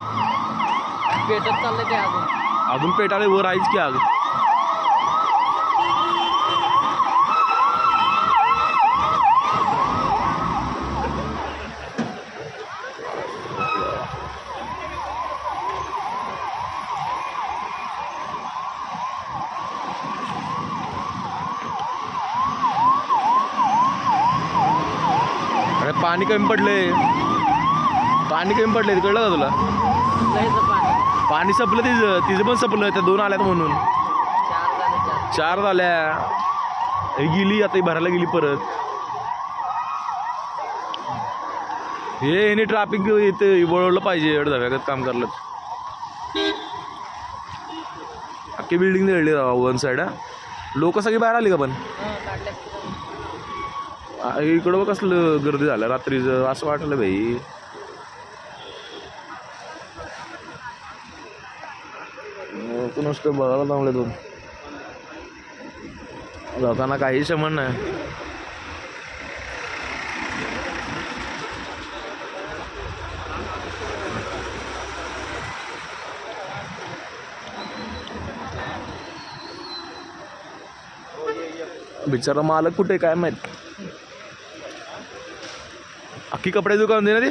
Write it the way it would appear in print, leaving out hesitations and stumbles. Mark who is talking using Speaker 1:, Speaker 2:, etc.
Speaker 1: पेटत चाललंय ते
Speaker 2: अजून पेटाले वर आहेच की आग. अरे पाणी कमी पडलंय, पाणी कमी पडलंय, कळलं का तुला? पाणी संपलं तिचं पण संपलं, त्या 2 आल्यात म्हणून. 4 झाल्या. ही गेली आता, ही भरायला गेली परत. हे ट्रॅफिक इथे वळवलं पाहिजे, एवढं धव्यागत काम करलं. अख्खी बिल्डिंग जळली वन साईड. लोक सगळी बाहेर आली का पण? इकडं बघ कसलं गर्दी झालं रात्रीचं, असं वाटलं भाई. नुसतं बघायला चांगले दोन जाताना काही शमन नाही. बिचारा मालक कुठे काय माहित. अख्खी कपडे दुकान दे ना ते.